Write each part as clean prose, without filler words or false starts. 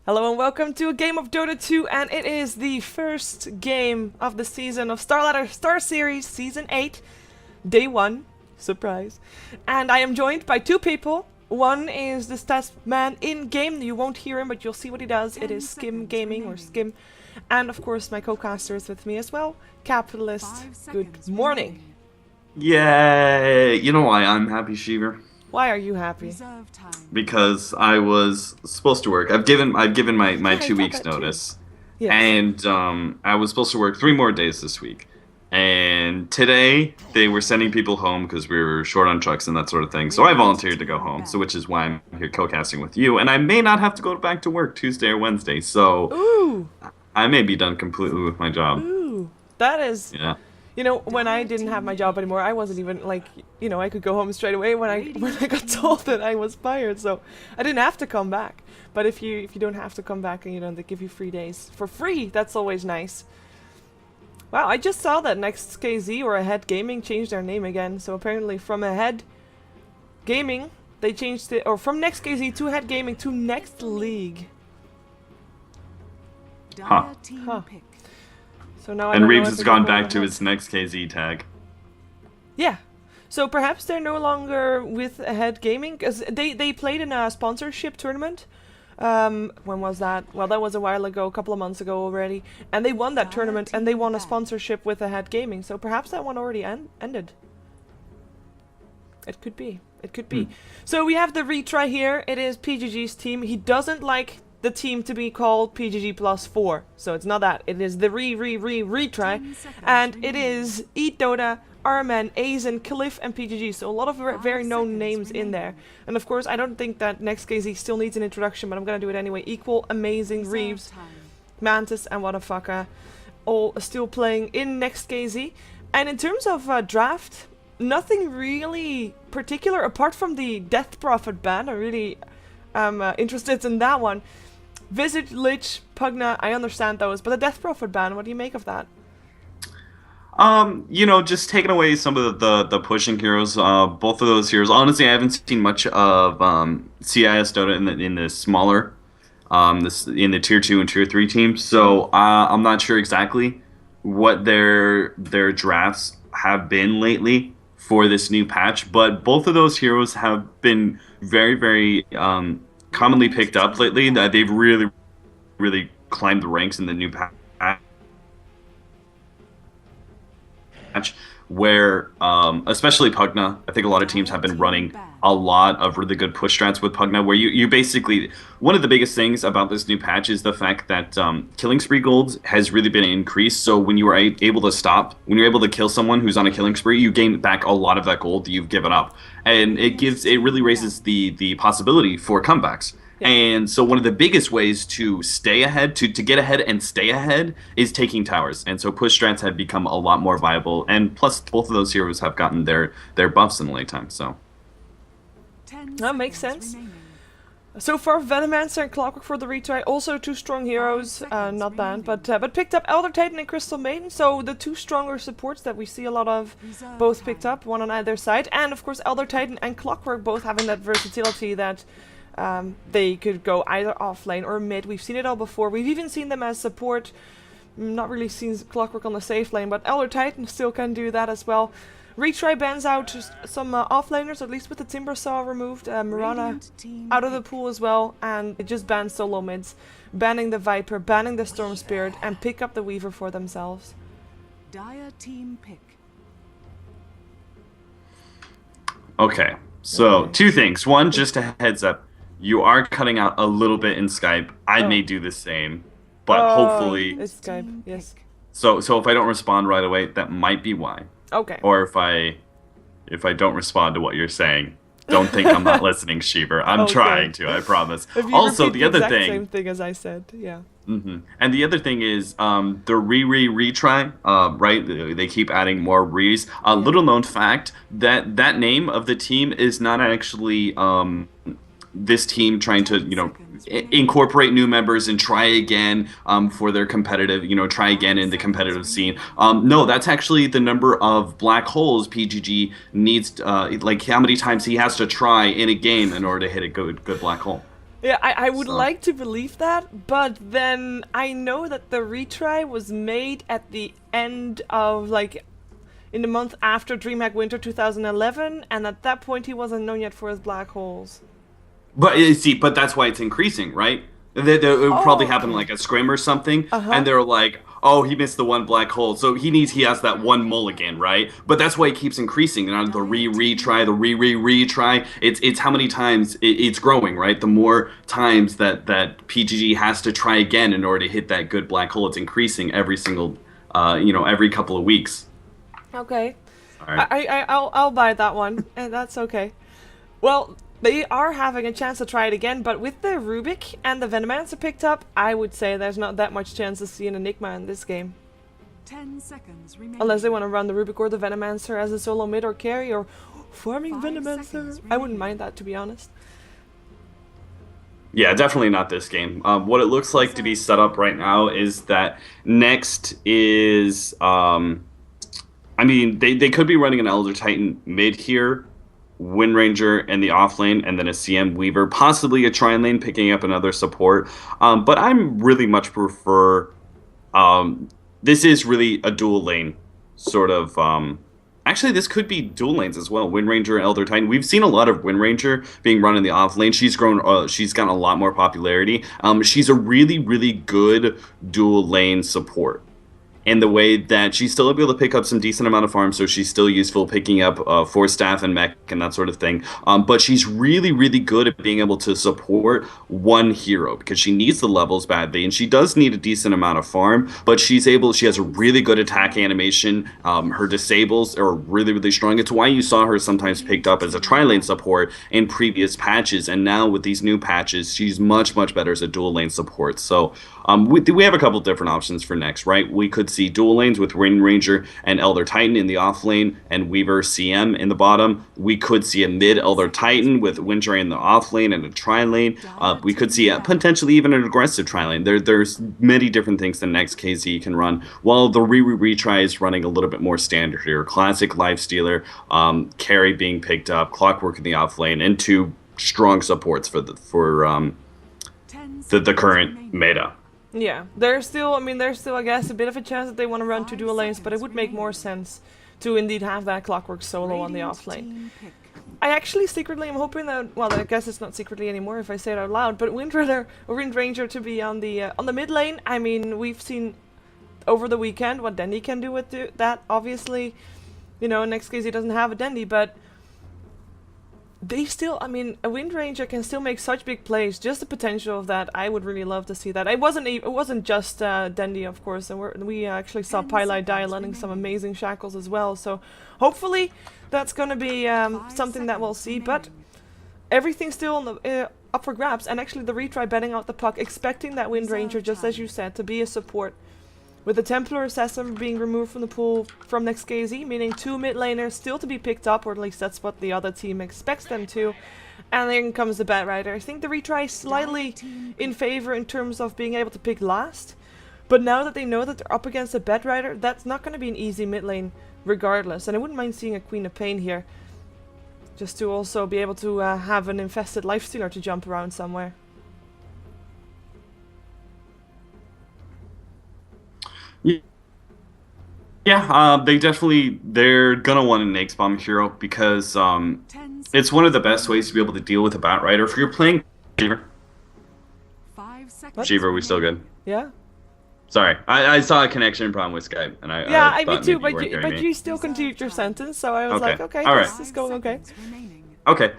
Hello and welcome to a game of Dota 2, and it is the first game of the season of StarLadder Star Series Season 8, Day 1, surprise. And I am joined by two people. One is the stats man in-game, you won't hear him, but you'll see what he does. It is Skim Gaming, or Skim. And of course my co-caster is with me as well, Capitalist. Good morning. Yay! You know why I'm happy, Shiver? Why are you happy? Because I was supposed to work. I've given my 2 weeks notice, yes. And I was supposed to work 3 more days this week. And today they were sending people home because we were short on trucks and that sort of thing. So I volunteered to go home. So which is why I'm here co-casting with you. And I may not have to go back to work Tuesday or Wednesday. So ooh. I may be done completely with my job. Ooh, that is. Yeah. You know, when I didn't have my job anymore, I wasn't even like, you know, I could go home straight away when I got told that I was fired, so I didn't have to come back. But if you don't have to come back and you know they give you 3 days for free, that's always nice. Wow, I just saw that NEXT.kz or Ahead Gaming changed their name again. So apparently from Ahead Gaming they changed it, or from NEXT.kz to Ahead Gaming to Next League. Huh. So now and Reeves has gone back to his NEXT.kz tag. Yeah. So perhaps they're no longer with Ahead Gaming, because they played in a sponsorship tournament. When was that? Well, that was a while ago, a couple of months ago already. And they won that tournament, and they won a sponsorship with Ahead Gaming. So perhaps that one already ended. It could be. It could be. So we have the Retry here. It is PGG's team. He doesn't like the team to be called PGG plus 4. So it's not that. It is the Retry. And it is Eat Dota, Arman, Aizen, Cliff, and PGG. So a lot of very known names in there. And of course, I don't think that NEXT.kz still needs an introduction, but I'm gonna do it anyway. Equal, Amazing, Reeves, Mantis, and Wadafaka, all still playing in NEXT.kz. And in terms of draft, nothing really particular apart from the Death Prophet ban. I really am interested in that one. Visit, Lich, Pugna, I understand those, but the Death Prophet ban, what do you make of that? You know, just taking away some of the pushing heroes. Both of those heroes. Honestly, I haven't seen much of CIS Dota in the smaller, in the tier 2 and tier 3 teams. So I'm not sure exactly what their drafts have been lately for this new patch. But both of those heroes have been very commonly picked up lately. That they've really climbed the ranks in the new patch. Where, especially Pugna, I think a lot of teams have been running a lot of really good push strats with Pugna, where you basically, one of the biggest things about this new patch is the fact that killing spree gold has really been increased. So when you are able to when you're able to kill someone who's on a killing spree, you gain back a lot of that gold that you've given up, and it really raises the possibility for comebacks. Yeah. And so one of the biggest ways to stay ahead, to get ahead and stay ahead, is taking towers. And so push strats have become a lot more viable. And plus, both of those heroes have gotten their buffs in the late time. So that makes sense. So far, Venomancer and Clockwork for the Retry, also two strong heroes, not banned, but picked up Elder Titan and Crystal Maiden. So the two stronger supports that we see a lot of, both picked up, one on either side. And of course, Elder Titan and Clockwork both having that versatility that they could go either off lane or mid. We've seen it all before. We've even seen them as support. Not really seen Clockwork on the safe lane, but Elder Titan still can do that as well. Retry bans out some offlaners, at least with the Timbersaw removed. Mirana out of the pool as well, and it just bans solo mids, banning the Viper, banning the Storm Spirit, and pick up the Weaver for themselves. Dire team pick. Okay, so two things. One, just a heads up. You are cutting out a little bit in Skype. I may do the same, but hopefully it's Skype. Yes. So if I don't respond right away, that might be why. Okay. Or if I don't respond to what you're saying, don't think I'm not listening, Shiver. I'm trying to. I promise. Also, the other thing. Same thing as I said. Yeah. And the other thing is the retry. Right? They keep adding more re's. Little known fact that name of the team is not actually this team trying to, you know, incorporate new members and try again for their competitive, you know, try again in the competitive scene. No, that's actually the number of black holes PGG needs, like how many times he has to try in a game in order to hit a good black hole. Yeah, I would So- like to believe that, but then I know that the retry was made at the end of, like, in the month after DreamHack Winter 2011, and at that point he wasn't known yet for his black holes. But see, but that's why it's increasing, right? It would probably happen Okay. like a scrim or something, Uh-huh. and they're like, "Oh, he missed the one black hole, so he has that one mulligan, right?" But that's why it keeps increasing. And on the retry, the retry, it's how many times it's growing, right? The more times that PGG has to try again in order to hit that good black hole, it's increasing every single, every couple of weeks. Okay. All right. I'll buy that one, and that's okay. Well, they are having a chance to try it again, but with the Rubik and the Venomancer picked up, I would say there's not that much chance to see an Enigma in this game. 10 seconds remaining. Unless they want to run the Rubik or the Venomancer as a solo mid or carry, or farming 5 Venomancer. seconds I wouldn't remaining. mind that, to be honest. Yeah, definitely not this game. What it looks like to be set up right now is that Next is, they could be running an Elder Titan mid here, Wind Ranger in the off lane, and then a CM Weaver, possibly a Trine lane picking up another support. But I'm really much prefer, this is really a dual lane sort of, actually, this could be dual lanes as well. Wind Ranger and Elder Titan. We've seen a lot of Wind Ranger being run in the off lane. She's grown. She's gotten a lot more popularity. She's a really, really good dual lane support. In the way that she's still able to pick up some decent amount of farm, so she's still useful picking up Force Staff and Mech and that sort of thing. But she's really, really good at being able to support one hero because she needs the levels badly, and she does need a decent amount of farm. But she has a really good attack animation. Her disables are really, really strong. It's why you saw her sometimes picked up as a tri-lane support in previous patches, and now with these new patches, she's much, much better as a dual lane support. So we have a couple different options for next, right? We could see dual lanes with Wind Ranger and Elder Titan in the off lane and Weaver CM in the bottom. We could see a mid Elder Titan with Wind Ranger in the off lane and a tri lane. We could see potentially even an aggressive tri lane. There's many different things that NEXT.kz can run, while the retry is running a little bit more standard here. Classic Lifestealer, carry being picked up, Clockwork in the off lane, and two strong supports for the 10 current seconds remaining. meta. Yeah, there's still, I guess, a bit of a chance that they want to run two dual lanes, but it would make more sense to indeed have that Clockwork solo on the Radiant off lane. team pick. I actually secretly am hoping that, well, I guess it's not secretly anymore if I say it out loud, but Wind Ranger to be on the mid lane. I mean, we've seen over the weekend what Dendy can do with that. Obviously, NEXT.kz doesn't have a Dendy, but they still, a Wind Ranger can still make such big plays. Just the potential of that, I would really love to see that. It wasn't just Dendy, of course, and we actually saw 10 Pylai die seconds landing some remaining. amazing shackles as well. So hopefully that's gonna be 5 something that we'll seconds see. But remaining. everything's still on the, up for grabs, and actually the retry betting out the puck, expecting that Wind Reserve Ranger, just as time. you said, to be a support. With the Templar Assassin being removed from the pool from NEXT.kz, meaning two mid laners still to be picked up, or at least that's what the other team expects them to. And then comes the Bat Rider. I think the retry is slightly in favor in terms of being able to pick last. But now that they know that they're up against a Bat Rider, that's not going to be an easy mid lane regardless. And I wouldn't mind seeing a Queen of Pain here. Just to also be able to have an infested Lifestealer to jump around somewhere. Yeah, they're gonna want an Eggs Bomb hero because 10 it's one of the best ways to be able to deal with a Bat Rider. If you're playing Shiver, 5 seconds. Shiver, we still good? Yeah? Sorry, I saw a connection problem with Skype, and Yeah, I me thought too, maybe you weren't hearing but me. you still continued your sentence, so I was Okay. like, okay, All right. this is going okay. Remaining. Okay.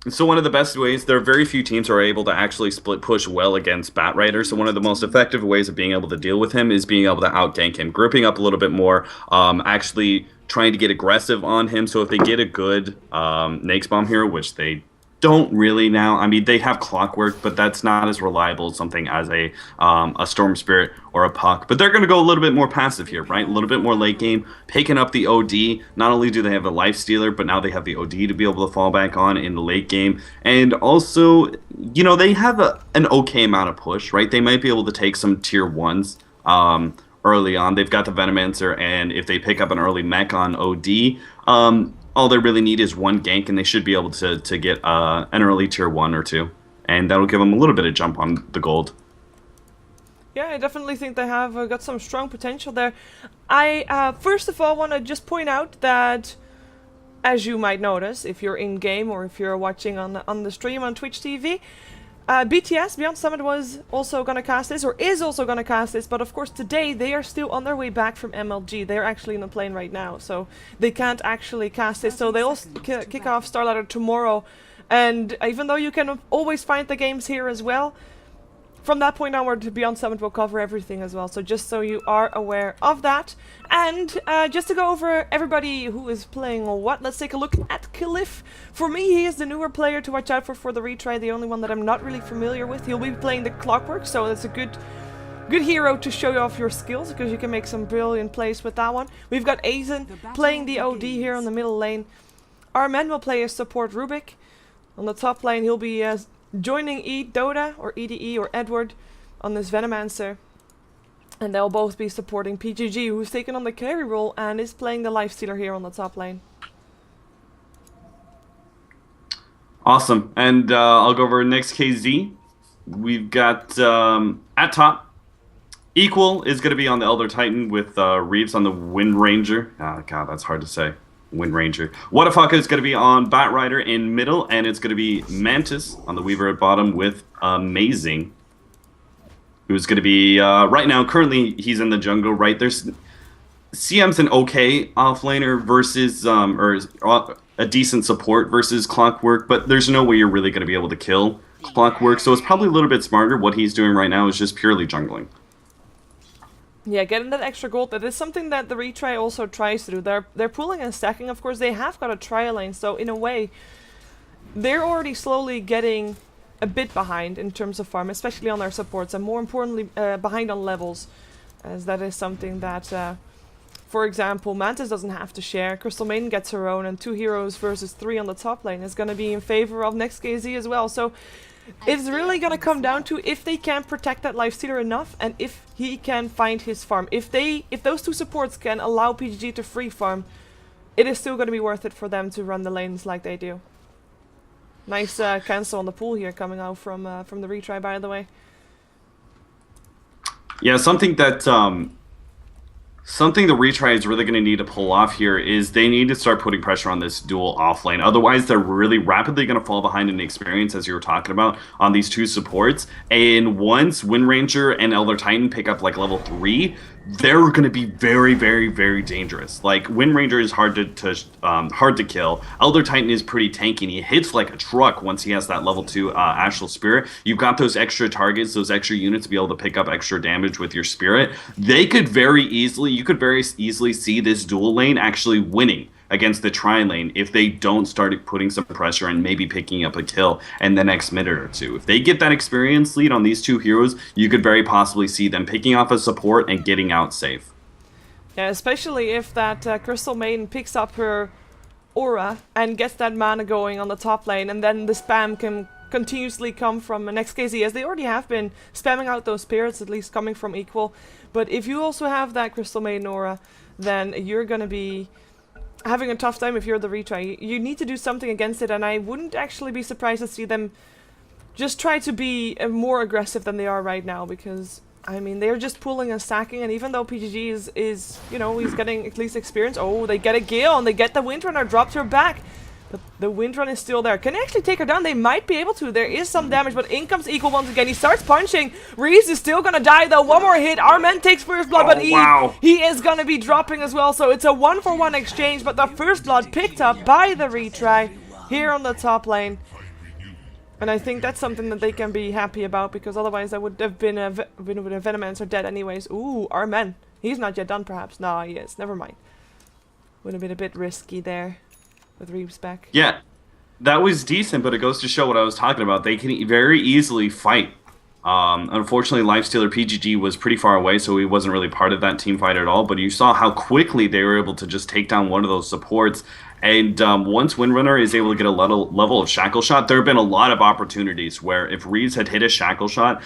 So one of the best ways, there are very few teams who are able to actually split push well against Bat Rider, so one of the most effective ways of being able to deal with him is being able to outgank him, grouping up a little bit more, actually trying to get aggressive on him. So if they get a good Nakes Bomb hero, which they don't really now. I mean, they have Clockwork, but that's not as reliable as something as a Storm Spirit or a Puck. But they're going to go a little bit more passive here, right? A little bit more late game, picking up the OD. Not only do they have a Lifestealer, but now they have the OD to be able to fall back on in the late game. And also, they have an okay amount of push, right? They might be able to take some tier 1s early on. They've got the Venomancer, and if they pick up an early mech on OD, all they really need is one gank, and they should be able to get an early tier 1 or 2 and that'll give them a little bit of jump on the gold. Yeah, I definitely think they have got some strong potential there. I first of all want to just point out that, as you might notice if you're in game or if you're watching on the stream on Twitch TV, BTS Beyond Summit was also gonna cast this, or is also gonna cast this, but of course today they are still on their way back from MLG. They're actually in the plane right now, so they can't actually cast this. So they'll kick off StarLadder tomorrow, and even though you can always find the games here as well, from that point onward, Beyond Summit will cover everything as well. So just so you are aware of that. And just to go over everybody who is playing or what, let's take a look at Cliff. For me, he is the newer player to watch out for the retry, the only one that I'm not really familiar with. He'll be playing the Clockwork, so that's a good hero to show off your skills, because you can make some brilliant plays with that one. We've got Aizen playing the OD here on the middle lane. Our men will play as support Rubik. On the top lane, he'll be joining Dota or EDE or Edward on this Venomancer, and they'll both be supporting PGG, who's taken on the carry role and is playing the Lifestealer here on the top lane. Awesome, and I'll go over NEXT.kz. We've got at top, Equal is going to be on the Elder Titan with Reeves on the Wind Ranger. God, that's hard to say. Wind Ranger. Whatafaka is going to be on Batrider in middle, and it's going to be Mantis on the Weaver at bottom with Amazing, who's going to be, right now, currently he's in the jungle, right? There's CM's an okay offlaner versus, or a decent support versus Clockwork, but there's no way you're really going to be able to kill Clockwork, so it's probably a little bit smarter. What he's doing right now is just purely jungling. Yeah, getting that extra gold, that is something that the retry also tries to do. They're pulling and stacking. Of course, they have got a trial lane, so in a way, they're already slowly getting a bit behind in terms of farm, especially on their supports, and more importantly, behind on levels, as that is something that, for example, Mantis doesn't have to share. Crystal Maiden gets her own, and 2 heroes versus 3 on the top lane is going to be in favor of NEXT.kz as well. So it's really going to come down to if they can protect that Lifestealer enough, and if he can find his farm. If those 2 supports can allow PGG to free farm, it is still going to be worth it for them to run the lanes like they do. Nice cancel on the pool here coming out from the retry, by the way. Yeah, something that something the retry is really going to need to pull off here is they need to start putting pressure on this dual offlane. Otherwise, they're really rapidly going to fall behind in experience, as you were talking about, on these 2 supports. And once Wind Ranger and Elder Titan pick up like level 3, they're going to be very, very, very dangerous. Like, Wind Ranger is hard to kill. Elder Titan is pretty tanky, and he hits like a truck once he has that level 2 Astral Spirit. You've got those extra targets, those extra units to be able to pick up extra damage with your Spirit. You could very easily see this dual lane actually winning against the tri-lane if they don't start putting some pressure and maybe picking up a kill in the next minute or 2. If they get that experience lead on these 2 heroes, you could very possibly see them picking off a support and getting out safe. Yeah, especially if that Crystal Maiden picks up her aura and gets that mana going on the top lane, and then the spam can continuously come from NEXT.kz, as they already have been spamming out those spirits, at least coming from Equal. But if you also have that Crystal Maiden aura, then you're going to be having a tough time if you're the retry. You need to do something against it, and I wouldn't actually be surprised to see them just try to be more aggressive than they are right now, because, I mean, they're just pulling and stacking, and even though PGG is you know, he's getting at least experience. Oh, they get a Gale, and they get the Windrunner dropped her back. But the Windrun is still there. Can they actually take her down? They might be able to. There is some damage, but in comes Equal once again. He starts punching. Reese is still gonna die though. One more hit. Our man takes first blood, but he is gonna be dropping as well. So it's a 1-for-1 exchange, but the first blood picked up by the retry here on the top lane. And I think that's something that they can be happy about, because otherwise that would have been a Venomancer dead anyways. Ooh, our man. He's not yet done perhaps. No, he is. Never mind. Would have been a bit risky there. With Reeves back. Yeah, that was decent, but it goes to show what I was talking about. They can very easily fight. Unfortunately, Lifestealer PGG was pretty far away, so he wasn't really part of that team fight at all, but you saw how quickly they were able to just take down one of those supports. And once Windrunner is able to get a level of Shackle Shot, there have been a lot of opportunities where if Reeves had hit a Shackle Shot,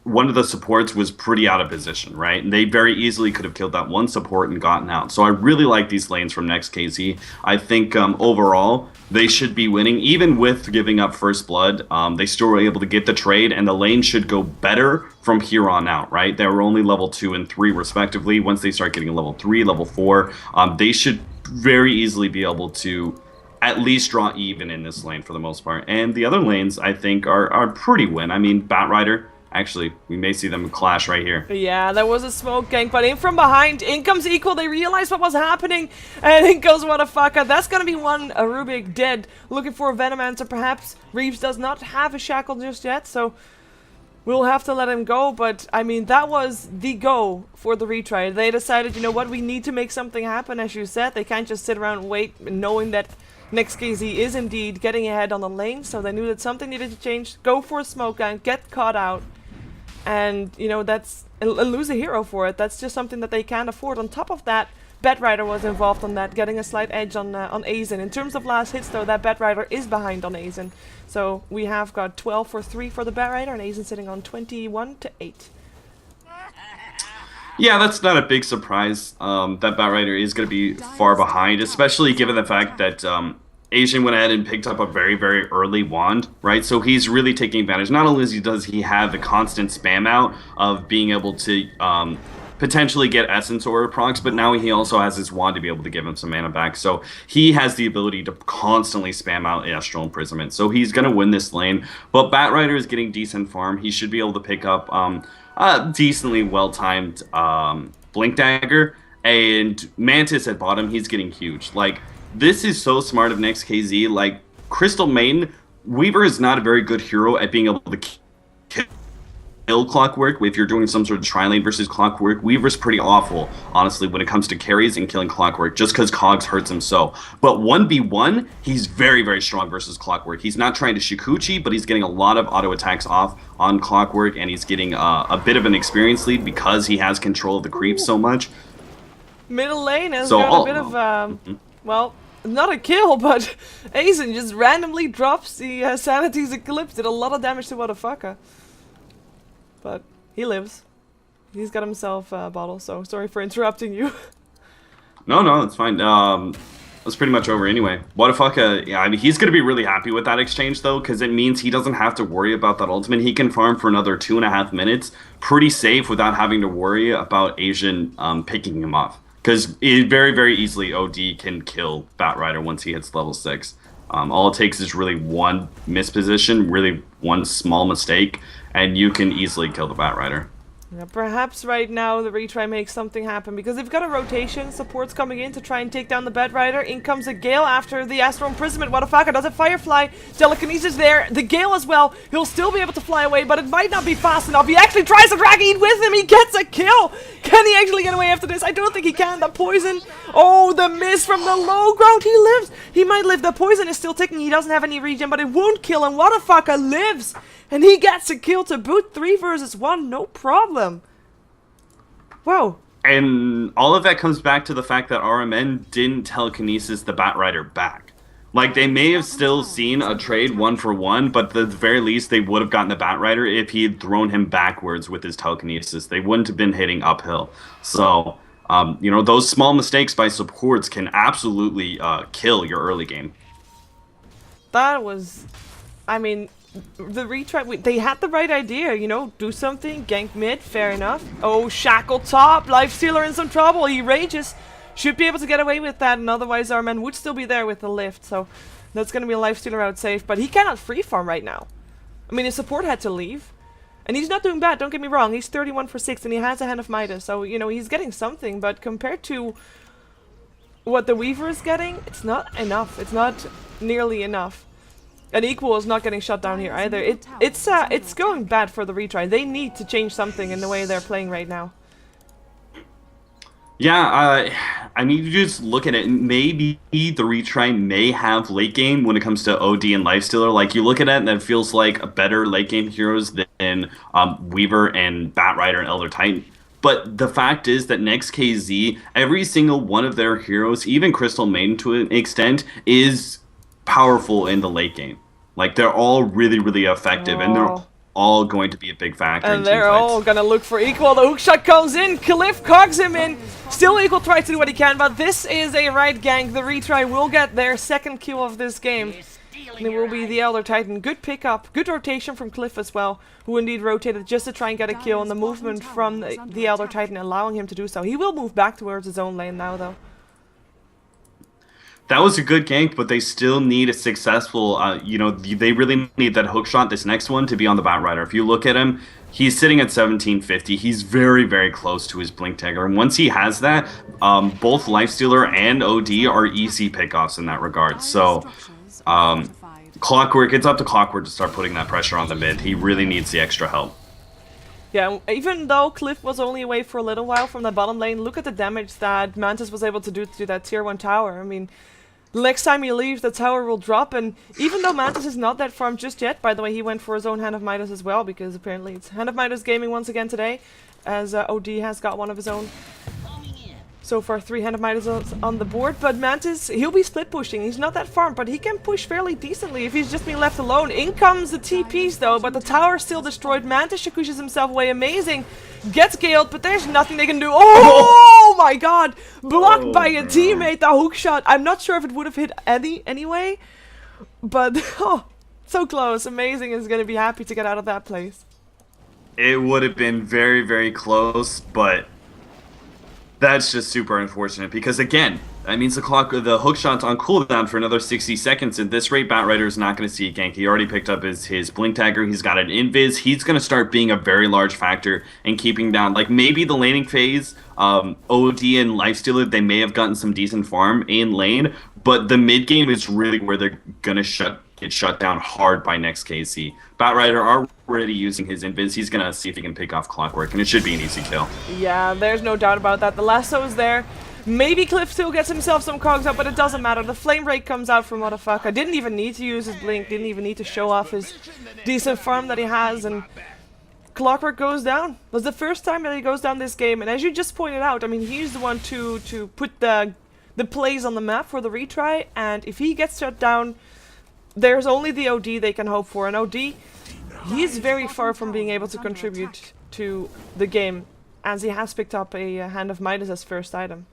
one of the supports was pretty out of position, right? And they very easily could have killed that one support and gotten out. So I really like these lanes from NEXT.kz. I think overall, they should be winning. Even with giving up first blood, they still were able to get the trade, and the lane should go better from here on out, right? They were only level 2 and 3 respectively. Once they start getting level 3, level 4, they should very easily be able to at least draw even in this lane for the most part. And the other lanes, I think, are pretty win. I mean, Batrider, actually, we may see them clash right here. Yeah, there was a smoke gank, but in from behind, in comes Equal. They realized what was happening, and in goes Motherfucker. That's gonna be one Rubik dead. Looking for a Venomancer, perhaps. Reeves does not have a shackle just yet, so we'll have to let him go. But, I mean, that was the go for the retry. They decided, you know what, we need to make something happen, as you said. They can't just sit around and wait, knowing that NEXT.kz is indeed getting ahead on the lane, so they knew that something needed to change. Go for a smoke gank, get caught out. And, you know, that's and lose a hero for it. That's just something that they can't afford. On top of that, Batrider was involved on that, getting a slight edge on Aizen. In terms of last hits, though, that Batrider is behind on Aizen. So we have got 12 for 3 for the Batrider, and Aizen sitting on 21 to 8. Yeah, that's not a big surprise. That Batrider is going to be far behind, especially given the fact that Asian went ahead and picked up a very, very early wand, right? So he's really taking advantage. Not only does he have the constant spam out of being able to potentially get Essence Aura procs, but now he also has his wand to be able to give him some mana back. So he has the ability to constantly spam out Astral Imprisonment. So he's going to win this lane. But Batrider is getting decent farm. He should be able to pick up a decently well-timed Blink Dagger. And Mantis at bottom, he's getting huge. Like, this is so smart of NEXT.kz. Like, Crystal Maiden, Weaver is not a very good hero at being able to kill Clockwork. If you're doing some sort of tri-lane versus Clockwork, Weaver's pretty awful, honestly, when it comes to carries and killing Clockwork, just because Cogs hurts him so. But 1v1, he's very, very strong versus Clockwork. He's not trying to Shikuchi, but he's getting a lot of auto attacks off on Clockwork, and he's getting a bit of an experience lead because he has control of the creep so much. Middle lane has got a bit of, well, not a kill, but Aizen just randomly drops the Sanity's Eclipse. Did a lot of damage to Motherfucker. But he lives. He's got himself a bottle, so sorry for interrupting you. No, it's fine. It's pretty much over anyway. Motherfucker, yeah, I mean, he's going to be really happy with that exchange, though, because it means he doesn't have to worry about that ultimate. He can farm for another 2.5 minutes pretty safe without having to worry about Asian picking him off. Because very, very easily OD can kill Batrider once he hits level 6. All it takes is really one misposition, really one small mistake, and you can easily kill the Batrider. Yeah, perhaps right now the retry makes something happen because they've got a rotation. Support's coming in to try and take down the Batrider. In comes a Gale after the Astral Imprisonment. Motherfucker does a Firefly. Telekinesis there. The Gale as well. He'll still be able to fly away, but it might not be fast enough. He actually tries to drag Eat with him. He gets a kill. Can he actually get away after this? I don't think he can. The poison. Oh, the miss from the low ground. He lives. He might live. The poison is still ticking. He doesn't have any regen, but it won't kill him. Motherfucker lives. And he gets a kill to boot. 3 versus 1. No problem. Whoa. And all of that comes back to the fact that RMN didn't telekinesis the Batrider back. Like, they may have still seen a trade 1-for-1, but at the very least, they would have gotten the Batrider if he had thrown him backwards with his telekinesis. They wouldn't have been hitting uphill. So, you know, those small mistakes by supports can absolutely kill your early game. That was... I mean... The retry, they had the right idea, you know, do something, gank mid, fair enough. Oh, shackle top, Lifestealer in some trouble, he rages. Should be able to get away with that, and otherwise our man would still be there with the lift, so that's going to be a Lifestealer out safe, but he cannot free farm right now. I mean, his support had to leave, and he's not doing bad, don't get me wrong, he's 31 for 6, and he has a Hand of Midas, so, you know, he's getting something, but compared to what the Weaver is getting, it's not enough, it's not nearly enough. And Equal is not getting shut down here either. It's going bad for the retry. They need to change something in the way they're playing right now. Yeah, I mean, you just look at it. Maybe the retry may have late game when it comes to OD and Lifestealer. Like, you look at it and it feels like better late game heroes than Weaver and Batrider and Elder Titan. But the fact is that NEXT.kz, every single one of their heroes, even Crystal Maiden to an extent, is powerful in the late game. Like, they're all really, really effective, and they're all going to be a big factor in And team they're fights. all gonna look for equal. The hook shot comes in. Cliff cogs him in. Still equal tries to do what he can, but this is a right gank. The retry will get their second kill of this game. And it will be the Elder Titan. Good pickup. Good rotation from Cliff as well, who indeed rotated just to try and get a kill. And the movement from the Elder Titan allowing him to do so. He will move back towards his own lane now, though. That was a good gank, but they still need a successful, they really need that hook shot, this next one, to be on the Batrider. If you look at him, he's sitting at 1750. He's very, very close to his Blink Dagger. And once he has that, both Lifestealer and OD are easy pickoffs in that regard. So, Clockwork, it's up to Clockwork to start putting that pressure on the mid. He really needs the extra help. Yeah, even though Cliff was only away for a little while from the bottom lane, look at the damage that Mantis was able to do to that tier 1 tower. I mean, the next time he leaves, the tower will drop, and even though Mantis is not that farmed just yet, by the way, he went for his own Hand of Midas as well, because apparently it's Hand of Midas gaming once again today, as OD has got one of his own. So far, 3 Hand of Midas on the board, but Mantis, he'll be split pushing. He's not that farmed, but he can push fairly decently if he's just being left alone. In comes the TPs though, but the tower is still destroyed. Mantis shakushes himself away, amazing. Gets scaled, but there's nothing they can do. Oh my god! Blocked by a teammate, the hook shot. I'm not sure if it would have hit anyway, but oh, so close. Amazing is going to be happy to get out of that place. It would have been very, very close, but that's just super unfortunate because, again, that means the hook shot's on cooldown for another 60 seconds. At this rate, Batrider is not going to see a gank. He already picked up his Blink Dagger. He's got an Invis. He's going to start being a very large factor in keeping down, like, maybe the laning phase, OD and Lifestealer, they may have gotten some decent farm in lane, but the mid game is really where they're going to get shut down hard by NEXT.kz. Batrider already using his Invis. He's going to see if he can pick off Clockwork, and it should be an easy kill. Yeah, there's no doubt about that. The lasso is there. Maybe Cliff still gets himself some cogs up, but it doesn't matter. The flame break comes out from Motherfucker. Didn't even need to use his blink. Didn't even need to show off his decent farm that he has. And Clockwork goes down. It was the first time that he goes down this game. And as you just pointed out, I mean, he's the one to put the plays on the map for the retry. And if he gets shut down, there's only the OD they can hope for. And OD, he's very far from being able to contribute to the game, as he has picked up a Hand of Midas as first item.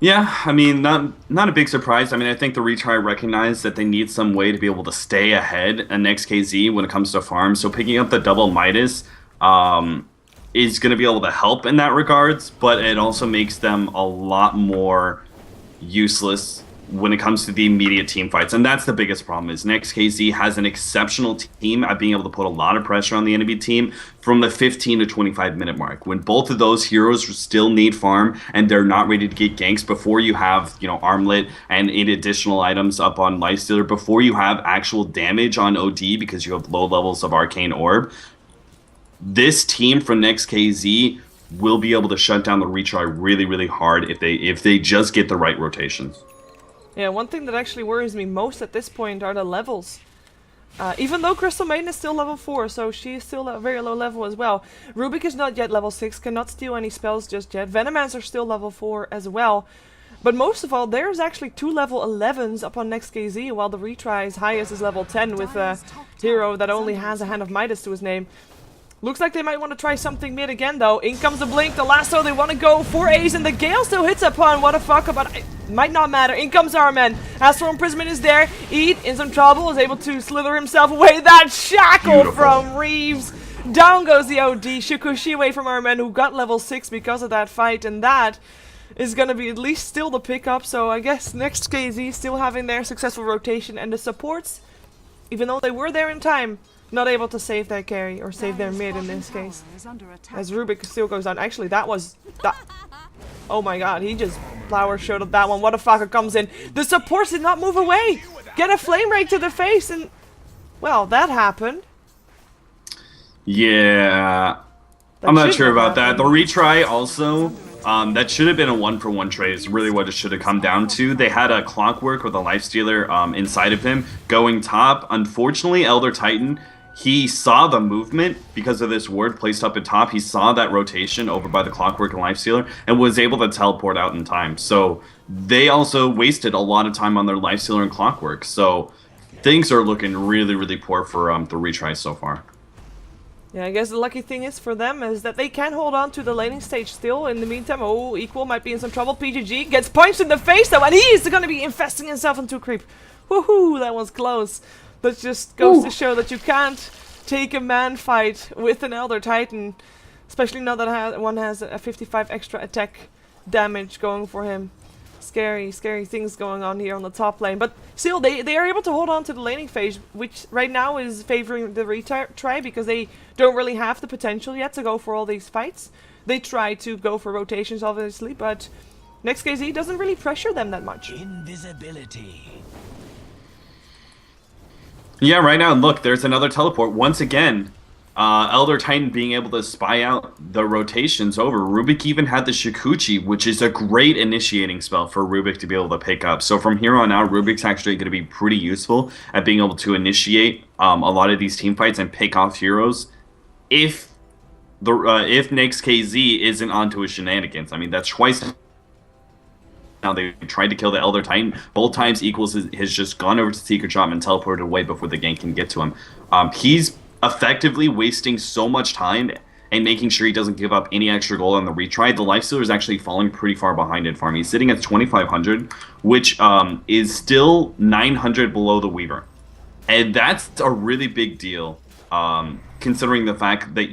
Yeah, I mean, not a big surprise. I mean, I think the retry recognized that they need some way to be able to stay ahead of NEXT.kz when it comes to farm. So picking up the double Midas is going to be able to help in that regards, but it also makes them a lot more useless when it comes to the immediate team fights. And that's the biggest problem, is NEXT.kz has an exceptional team at being able to put a lot of pressure on the enemy team from the 15 to 25 minute mark. When both of those heroes still need farm and they're not ready to get ganks, before you have, Armlet and 8 additional items up on Lifestealer, before you have actual damage on OD because you have low levels of Arcane Orb, this team from NEXT.kz will be able to shut down the retry really, really hard if they just get the right rotations. Yeah, one thing that actually worries me most at this point are the levels. Even though Crystal Maiden is still level 4, so she is still at a very low level as well. Rubik is not yet level 6, cannot steal any spells just yet. Venomancer is still level 4 as well. But most of all, there's actually 2 level 11s up on NEXT.kz, while the retry's highest is level 10 with a hero that only has a Hand of Midas to his name. Looks like they might want to try something mid again, though. In comes the blink, the lasso, they want to go for Ace, and the Gale still hits upon. What a fuck, but it might not matter. In comes Armen. Astral Imprisonment is there. Eat, in some trouble, is able to slither himself away. That shackle from Reeves. Down goes the OD. Shikushi away from Armen, who got level 6 because of that fight, and that is going to be at least still the pickup. So I guess NEXT.kz still having their successful rotation, and the supports, even though they were there in time, not able to save their carry, or save their mid in this case. As Rubik still goes down. Actually, that was... Oh my god, he just flower showed up that one. What a fucker comes in. The supports did not move away! Get a flame rake to the face, and... Well, that happened. Yeah... I'm not sure about that. The retry also... that should have been a 1-for-1 trade is really what it should have come down to. They had a Clockwork with a Lifestealer inside of him going top. Unfortunately, Elder Titan, he saw the movement because of this ward placed up at top. He saw that rotation over by the Clockwork and Lifestealer and was able to teleport out in time. So they also wasted a lot of time on their Lifestealer and Clockwork. So things are looking really, really poor for the retries so far. Yeah, I guess the lucky thing is for them is that they can hold on to the laning stage still. In the meantime, oh, Equal might be in some trouble. PGG gets punched in the face though, and he's going to be investing himself into creep. Woohoo, that was close. That just goes to show that you can't take a man fight with an Elder Titan, especially now that one has a 55 extra attack damage going for him. Scary, scary things going on here on the top lane. But still, they are able to hold on to the laning phase, which right now is favoring the Retry because they don't really have the potential yet to go for all these fights. They try to go for rotations, obviously, but NEXT.kz doesn't really pressure them that much. Invisibility. Yeah, right now, look, there's another teleport. Once again, Elder Titan being able to spy out the rotations over. Rubik even had the Shikuchi, which is a great initiating spell for Rubik to be able to pick up. So from here on out, Rubik's actually going to be pretty useful at being able to initiate a lot of these team fights and pick off heroes if NEXT.kz isn't onto his shenanigans. I mean, that's twice now they tried to kill the Elder Titan. Both times Equals has just gone over to Secret Shop and teleported away before the gank can get to him. He's effectively wasting so much time and making sure he doesn't give up any extra gold on the retry. The Lifestealer is actually falling pretty far behind in farm. He's sitting at 2,500, which is still 900 below the Weaver. And that's a really big deal, considering the fact that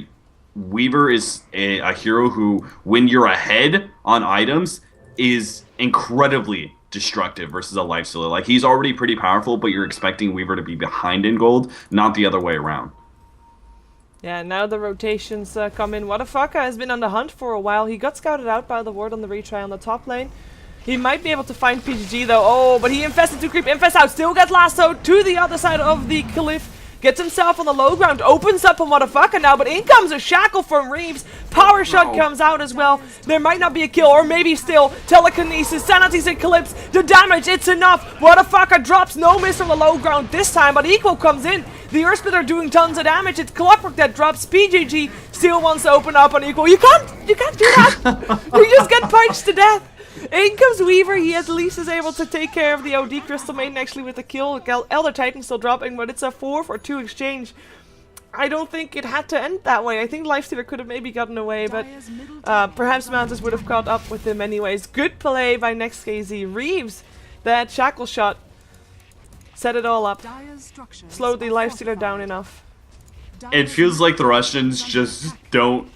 Weaver is a hero who, when you're ahead on items, is incredibly destructive versus a Lifestealer. Like, he's already pretty powerful, but you're expecting Weaver to be behind in gold, not the other way around. Yeah, now the rotations come in. Wadafaka has been on the hunt for a while. He got scouted out by the ward on the retry on the top lane. He might be able to find PGG though. Oh, but he infested to creep. Infest out. Still gets lassoed to the other side of the cliff. Gets himself on the low ground. Opens up on Wadafaka now, but in comes a shackle from Reeves. Power shot comes out as well. There might not be a kill, or maybe still. Telekinesis, Sanity's Eclipse. The damage, it's enough. Wadafaka drops no miss from the low ground this time, but Equal comes in. The Earth Splitter doing tons of damage. It's Clockwork that drops. PGG still wants to open up on Equal. You can't do that. You just get punched to death. In comes Weaver. He at least is able to take care of the OD Crystal Maiden actually with a kill. Elder Titan still dropping, but it's a 4-for-2 exchange. I don't think it had to end that way. I think Lifestealer could have maybe gotten away, but perhaps Mantis would have caught up with him anyways. Good play by NEXT.kz. Reeves, that shackle shot set it all up. Slowed the Lifestealer down enough. It feels like the Russians just don't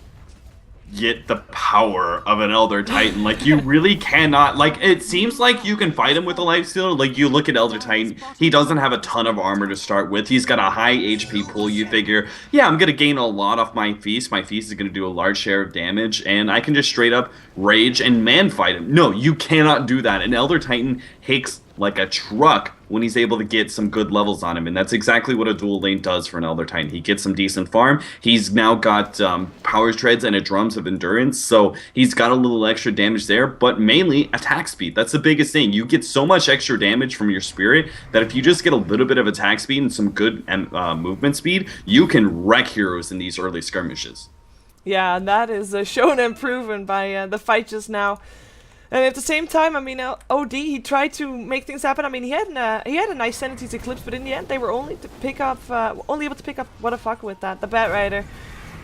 get the power of an Elder Titan. Like, you really cannot. Like, it seems like you can fight him with a Lifestealer. Like, you look at Elder Titan, he doesn't have a ton of armor to start with. He's got a high HP pool. You figure, yeah, I'm gonna gain a lot off my feast. My feast is gonna do a large share of damage, and I can just straight up rage and man fight him. No, you cannot do that. An Elder Titan hakes like a truck when he's able to get some good levels on him, and that's exactly what a dual lane does for an Elder Titan. He gets some decent farm. He's now got power treads and a drums of endurance, so he's got a little extra damage there, but mainly attack speed. That's the biggest thing. You get so much extra damage from your spirit that if you just get a little bit of attack speed and some good movement speed, you can wreck heroes in these early skirmishes. Yeah, and that is shown and proven by the fight just now. And at the same time, I mean, OD, he tried to make things happen. I mean, he had a nice Sanity's Eclipse, but in the end, they were only able to pick up Wadafaka with that, the Bat Rider,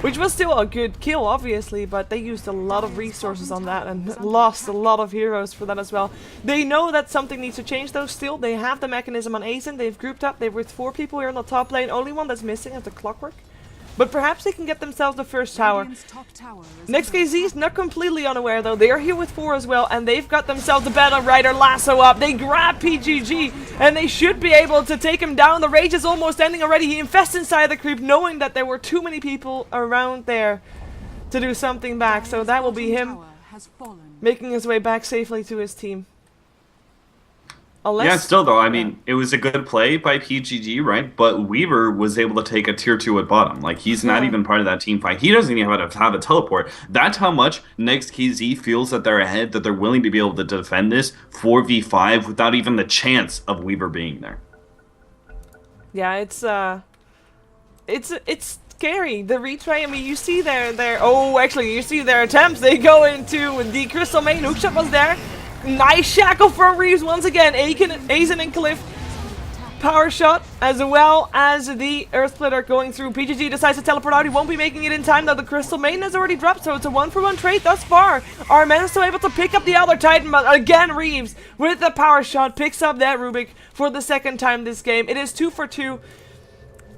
which was still a good kill, obviously, but they used a lot of resources on that and lost a lot of heroes for that as well. They know that something needs to change, though. Still, they have the mechanism on Aizen. They've grouped up. They're with 4 people here on the top lane. Only one that's missing is the Clockwork. But perhaps they can get themselves the first tower. NEXT.kz is not completely unaware though. They are here with 4 as well, and they've got themselves the Battle Rider lasso up. They grab PGG, and they should be able to take him down. The rage is almost ending already. He infests inside the creep, knowing that there were too many people around there to do something back. So that will be him making his way back safely to his team. Yeah, still though, I mean, it was a good play by PGG, right? But Weaver was able to take a tier 2 at bottom. Like, he's not even part of that team fight. He doesn't even have a teleport. That's how much NEXT.kz feels that they're ahead, that they're willing to be able to defend this 4v5 without even the chance of Weaver being there. Yeah, it's scary. The retry, I mean, you see you see their attempts. They go into the Crystal Main. Hookshot was there. Nice shackle from Reeves once again. Aizen and Cliff power shot as well as the Earth Splitter going through. PGG decides to teleport out. He won't be making it in time though. The Crystal Maiden has already dropped, so it's a 1-for-1 trade thus far. Armen still able to pick up the Elder Titan, but again Reeves with the power shot picks up that Rubik for the second time this game. It is 2-for-2.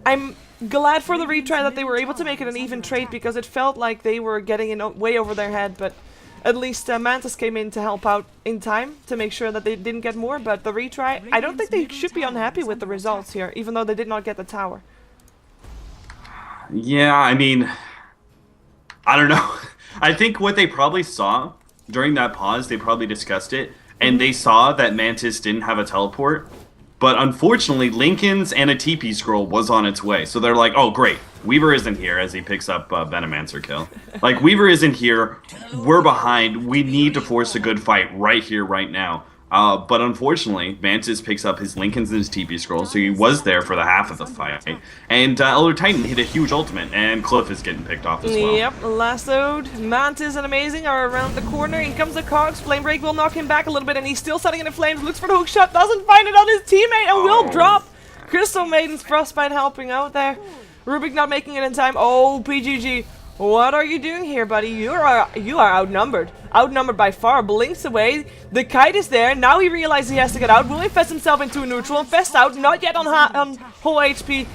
I'm glad for the retry that they were able to make it an even trade because it felt like they were getting in way over their head, but at least Mantis came in to help out in time to make sure that they didn't get more. But the retry, I don't think they should be unhappy with the results here, even though they did not get the tower. Yeah, I mean, I don't know. I think what they probably saw during that pause, they probably discussed it, and they saw that Mantis didn't have a teleport. But unfortunately, Lincoln's and a TP scroll was on its way. So they're like, oh, great. Weaver isn't here as he picks up Venomancer kill. Like, Weaver isn't here. We're behind. We need to force a good fight right here, right now. But unfortunately, Mantis picks up his Lincoln's and his TP scroll, so he was there for the half of the fight. And Elder Titan hit a huge ultimate, and Cliff is getting picked off as well. Yep, lassoed. Mantis and Amazing are around the corner. Here comes the Cogs. Flame Break will knock him back a little bit, and he's still setting into flames. Looks for the hook shot, doesn't find it on his teammate, and will drop. Crystal Maiden's Frostbite helping out there. Rubik not making it in time. Oh, PGG. What are you doing here, buddy? You are outnumbered. Outnumbered by far. Blinks away. The kite is there. Now he realizes he has to get out. Will infest himself into a neutral. Infest out. Not yet on whole HP.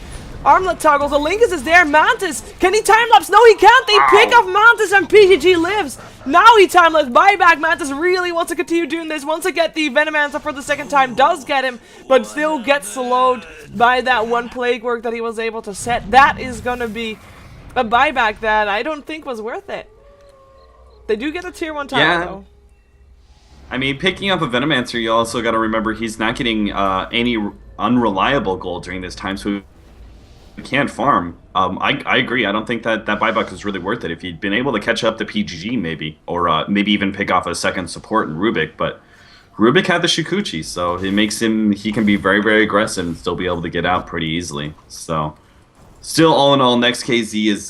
Armlet toggles. The Linkus is there. Mantis. Can he time-lapse? No, he can't. They pick up Mantis and PGG lives. Now he time-lapse. Buyback. Mantis really wants to continue doing this. Wants to get the Venomancer for the second time. Does get him, but still gets slowed by that one plague work that he was able to set. That is going to be a buyback that I don't think was worth it. They do get a tier 1 tower though. I mean, picking up a Venomancer, you also got to remember he's not getting any unreliable gold during this time, so he can't farm. I agree. I don't think that buyback is really worth it. If he'd been able to catch up to PGG maybe, or maybe even pick off a second support in Rubik, but Rubik had the Shikuchi, so it makes him, he can be very, very aggressive and still be able to get out pretty easily. So still, all in all, NEXT.kz is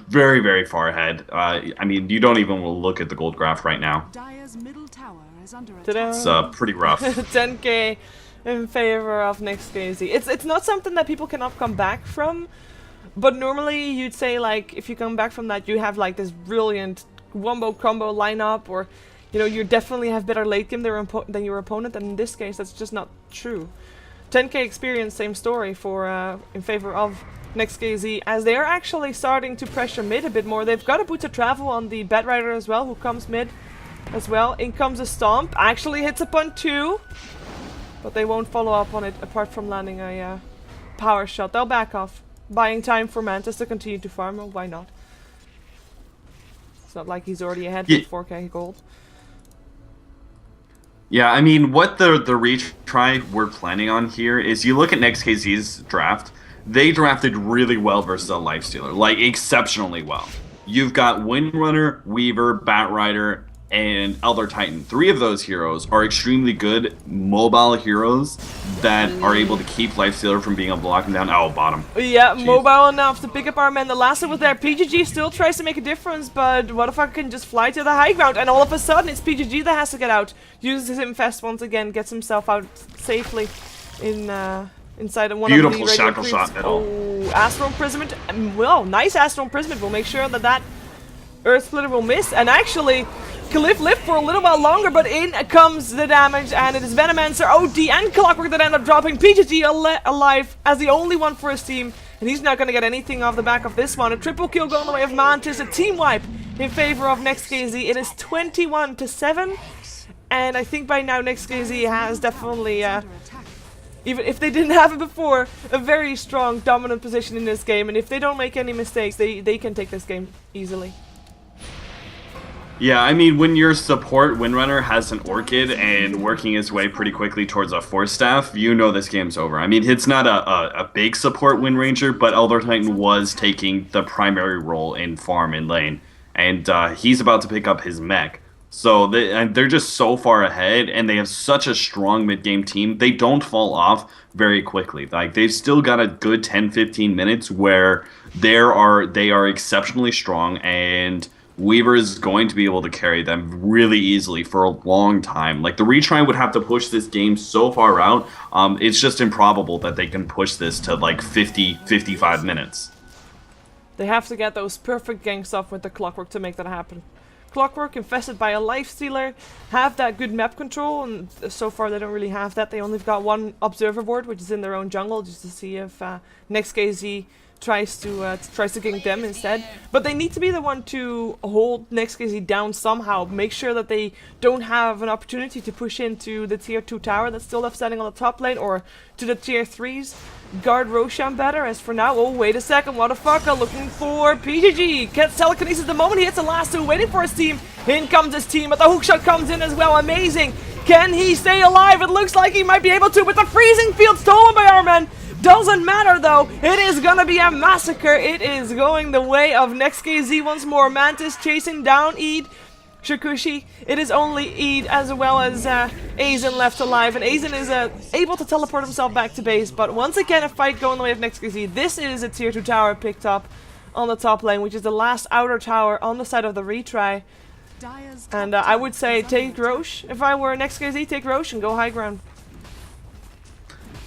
very, very far ahead. I mean, you don't even look at the gold graph right now. Dire's middle tower is under It's pretty rough. 10k in favor of NEXT.kz. It's not something that people cannot come back from, but normally you'd say, like, if you come back from that, you have like this brilliant wombo combo lineup, or you know, you definitely have better late game than your opponent. And in this case, that's just not true. 10k experience, same story for in favor of NEXT.kz, as they are actually starting to pressure mid a bit more. They've got a boot to travel on the Batrider as well, who comes mid as well. In comes a Stomp, actually hits upon 2, but they won't follow up on it apart from landing a power shot. They'll back off, buying time for Mantis to continue to farm. Well, why not? It's not like he's already ahead with 4k gold. Yeah, I mean, what the retry we're planning on here is, you look at NEXT.kz's draft. They drafted really well versus a Lifestealer, like exceptionally well. You've got Windrunner, Weaver, Batrider, and Elder Titan. 3 of those heroes are extremely good mobile heroes that are able to keep Lifestealer from being able to lock him down. Oh, bottom. Yeah, Jeez. Mobile enough to pick up our man. The last one was there. PGG still tries to make a difference, but what if I can just fly to the high ground? And all of a sudden, it's PGG that has to get out. Uses his Infest once again, gets himself out safely in inside of one Beautiful of the shackle shot middle. Oh, Astral Imprisonment. Well, nice Astral Imprisonment. We'll make sure that Earth Splitter will miss. And actually, Cliff lived for a little while longer, but in comes the damage, and it is Venomancer, OD, and Clockwork that end up dropping. PGG alive as the only one for his team, and he's not going to get anything off the back of this one. A triple kill going the way of Mantis, a team wipe in favor of NEXT.kz. It is 21-7, and I think by now NEXT.kz has definitely, even if they didn't have it before, a very strong dominant position in this game, and if they don't make any mistakes, they can take this game easily. Yeah, I mean, when your support Windrunner has an Orchid and working his way pretty quickly towards a Force Staff, you know this game's over. I mean, it's not a big support Wind Ranger, but Elder Titan was taking the primary role in farm and lane, and he's about to pick up his mech. So they're just so far ahead, and they have such a strong mid-game team. They don't fall off very quickly. Like, they've still got a good 10-15 minutes where they are exceptionally strong, and Weaver is going to be able to carry them really easily for a long time. Like, the retry would have to push this game so far out. It's just improbable that they can push this to like 50, 55 minutes. They have to get those perfect ganks off with the Clockwork to make that happen. Clockwork, infested by a Lifestealer, have that good map control, and so far they don't really have that. They only have got one observer board, which is in their own jungle, just to see if NEXT.kz tries to gank them instead. But they need to be the one to hold NEXT.kz down somehow, make sure that they don't have an opportunity to push into the tier 2 tower that's still left standing on the top lane, or to the tier 3s. Guard Roshan better, as for now. Oh, wait a second, what a fucker, looking for PGG. Gets telekinesis the moment he hits the last two, waiting for his team. In comes his team, but the hookshot comes in as well, amazing. Can he stay alive? It looks like he might be able to, but the freezing field stolen by our men. Doesn't matter though, it is gonna be a massacre. It is going the way of NEXT.kz once more. Mantis chasing down Eid. Shakushi, it is only Eid as well as Aizen left alive, and Aizen is able to teleport himself back to base, but once again a fight going the way of NEXT.kz. This is a tier 2 tower picked up on the top lane, which is the last outer tower on the side of the retry. And I would say take Roche. If I were NEXT.kz, take Roche and go high ground.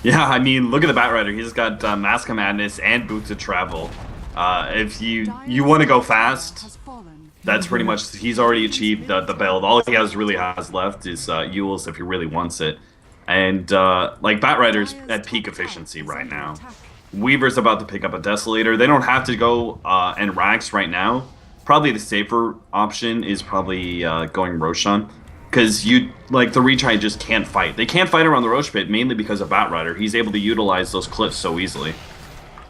Yeah, I mean, look at the Batrider. He's got Mask of Madness and Boots of Travel. If you want to go fast, that's pretty much, he's already achieved the build. All he really has left is Eul's if he really wants it. And like, Batrider's at peak efficiency right now. Weaver's about to pick up a Desolator. They don't have to go and Rax right now. Probably the safer option is probably going Roshan. Because the retry just can't fight. They can't fight around the Roche pit, mainly because of Batrider. He's able to utilize those cliffs so easily.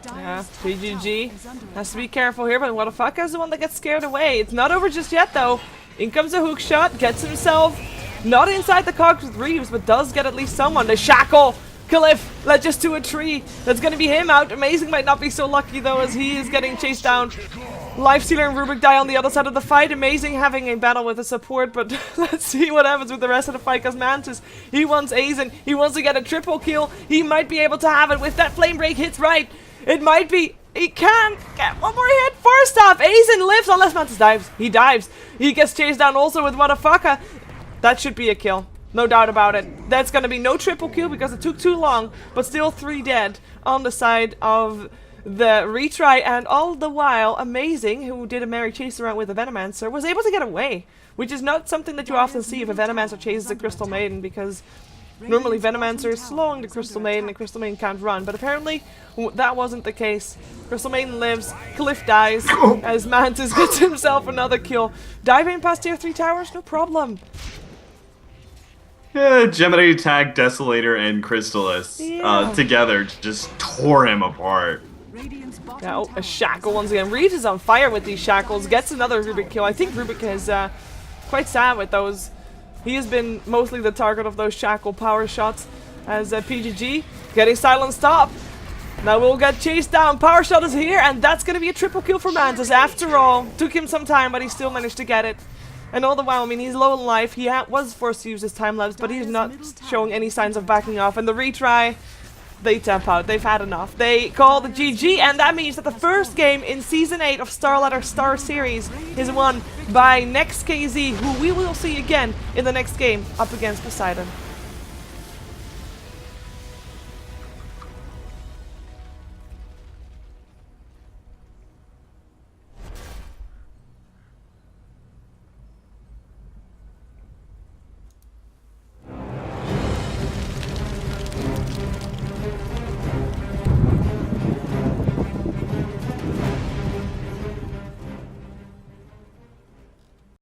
Yeah, PGG has to be careful here, but what the fuck is the one that gets scared away? It's not over just yet though. In comes a hook shot, gets himself not inside the cogs with Reeves, but does get at least someone. The Shackle! Cliff led just to a tree. That's gonna be him out. Amazing might not be so lucky though, as he is getting chased down. Lifestealer and Rubik die on the other side of the fight. Amazing having a battle with a support, but let's see what happens with the rest of the fight, because Mantis, he wants Aizen. He wants to get a triple kill. He might be able to have it with that flame break hits right. It might be. He can get one more hit. First off, Aizen lives unless Mantis dives. He dives. He gets chased down also with motherfucker. That should be a kill. No doubt about it. That's gonna be no triple kill because it took too long, but still 3 dead on the side of the retry, and all the while, Amazing, who did a merry chase around with a Venomancer, was able to get away, which is not something that you often see if a Venomancer chases a Crystal Maiden, because normally Venomancer is slowing the Crystal Maiden and Crystal Maiden can't run, but apparently that wasn't the case. Crystal Maiden lives, Cliff dies, as Mantis gets himself another kill. Diving past tier 3 towers, no problem. Yeah, Gemini Tag, Desolator, and Crystallis together just tore him apart. Now, a Shackle once again. Reeves is on fire with these Shackles. Gets another Rubik kill. I think Rubik is quite sad with those. He has been mostly the target of those Shackle power shots. As PGG getting silent stop. Now we'll get chased down. Power shot is here, and that's going to be a triple kill for Mantis. After all, took him some time, but he still managed to get it. And all the while, I mean, he's low in life. He was forced to use his time lapse, but he's not showing any signs of backing off. And the retry, they tap out. They've had enough. They call the GG, and that means that the first game in Season 8 of StarLadder Star Series is won by NEXT.kz, who we will see again in the next game up against VIII.